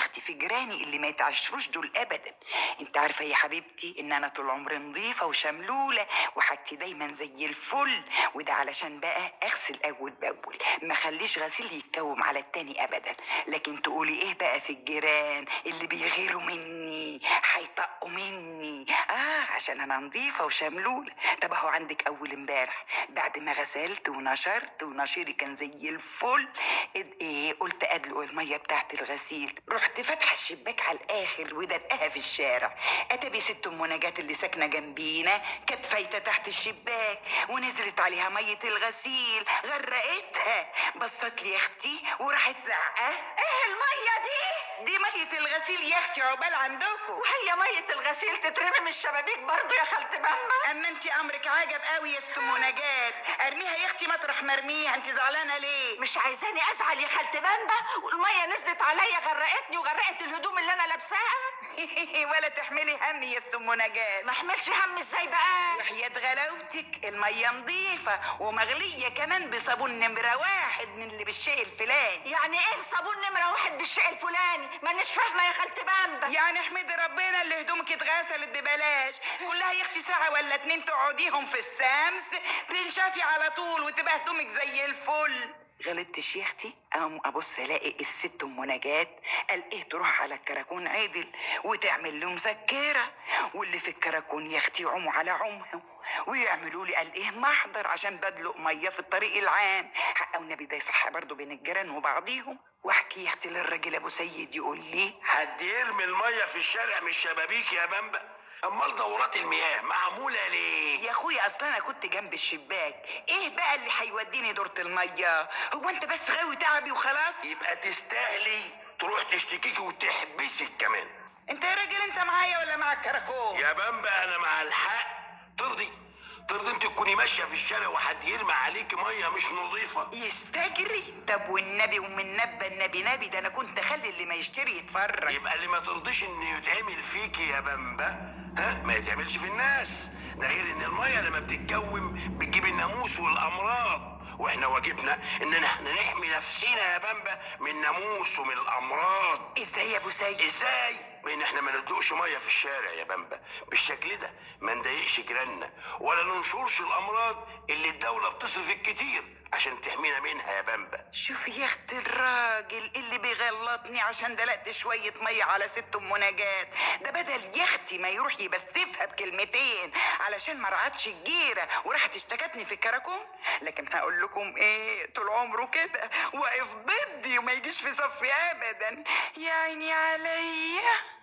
اختي في جيراني اللي ما يتعشروش دول ابدا. انت عارفه يا حبيبتي ان انا طول عمري نظيفه وشملوله وحاجتي دايما زي الفل، وده علشان بقى اغسل اول باول، ما اخليش غسيل يتكوم على التاني ابدا. لكن تقولي ايه بقى في الجيران اللي بيغيروا مني هيطقوا مني عشان انا نظيفه وشملوله. طب اهو عندك اول امبارح بعد ما غسلت ونشرت ونشيري كان زي الفل، قلت ادلق الميه بتاعت الغسيل، رحت فاتحه الشباك على الاخر ودلقها في الشارع. اتبي ست ام نجاة اللي ساكنه جنبينا كانت فايته تحت الشباك ونزلت عليها ميه الغسيل غرقتها. بصت لي اختي وراحت زعقه: ايه الميه دي ميه الغسيل يا اختي، عقبال عندكم. وهي ميه الغسيل تترمي من الشبابيك برضو يا خالتي بامبا؟ اما انت امرك عجب قوي يا ست ام نجاة. ارميها يا اختي مطرح مرميها، انت زعلانه ليه؟ مش عايزاني ازعل يا خالتي بامبا، والميه نزلت عليا غرقتني وغرقت الهدوم اللي انا لابساها. ولا تحملي هم يا ست ام نجاة. ما احملش هم ازاي بقى؟ وحياة غلاوتك الميه نظيفه ومغليه كمان بصابون نمره 1 من اللي بالشيء الفلاني. يعني ايه صابون نمره 1 بالشيء الفلاني؟ مانيش فاهمه يا خالتي بامبا. يعني احمدي ربنا اللي هدومك اتغسلت ببلاش، كلها يا اختي ساعه ولا 2 تقعديهم في الشمس تنشفي على طول وتبقى هدومك زي الفل. غلطتش يا اختي، اقوم ابص الاقي الست ام نجاة قال ايه تروح على الكراكون عدل وتعمل له مسكره، واللي في الكراكون يا اختي يعوموا على عمهم ويعملوا لي قال ايه محضر عشان بدلق ميه في الطريق العام. حق النبي ده يصح برضه بين الجيران وبعضيهم. واحكي يا اختي للراجل ابو سيد يقول لي: حد يرمي الميه في الشارع من الشبابيك يا بامبا؟ امال دورات المياه معموله ليه؟ يا اخويا اصلا انا كنت جنب الشباك، ايه بقى اللي هيوديني دورة الميه؟ هو انت بس غاوي تعبي وخلاص؟ يبقى تستاهلي تروح تشتكيكي وتحبسك كمان. انت يا راجل انت معايا ولا مع الكراكون؟ يا بامبا انا مع الحق. ترضي انت تكوني ماشيه في الشارع وحد يرمي عليكي ميه مش نظيفه؟ يستجري؟ طب والنبي ومن نبى النبي ده انا كنت اخلي اللي ما يشتري يتفرج. يبقى اللي ما ترضيش ان يتعمل فيكي يا بامبا ما يتعملش في الناس. ده غير ان الميه لما بتتكوم بتجيب الناموس والامراض، واحنا واجبنا ان احنا نحمي نفسينا يا بامبا من الناموس ومن الامراض. ازاي يا ابو سيد؟ ازاي؟ بان احنا ما ندوقش ميه في الشارع يا بامبا بالشكل ده، ما نضايقش جيراننا ولا ننشرش الامراض اللي الدوله بتصرف الكتير عشان تحمينا منها يا بامبا. شوف يا اخت الراجل اللي بيغلطني عشان دلقت شويه ميه على ست ام نجاة، ده بدل يا اختي ما يروح يبستفها بكلمتين علشان ما رعتش الجيره وراحت اشتكتني في الكراكون. لكن هقول لكم ايه، طول عمره كده واقف ضدي وما يجيش في صفي ابدا. يا عيني عليا.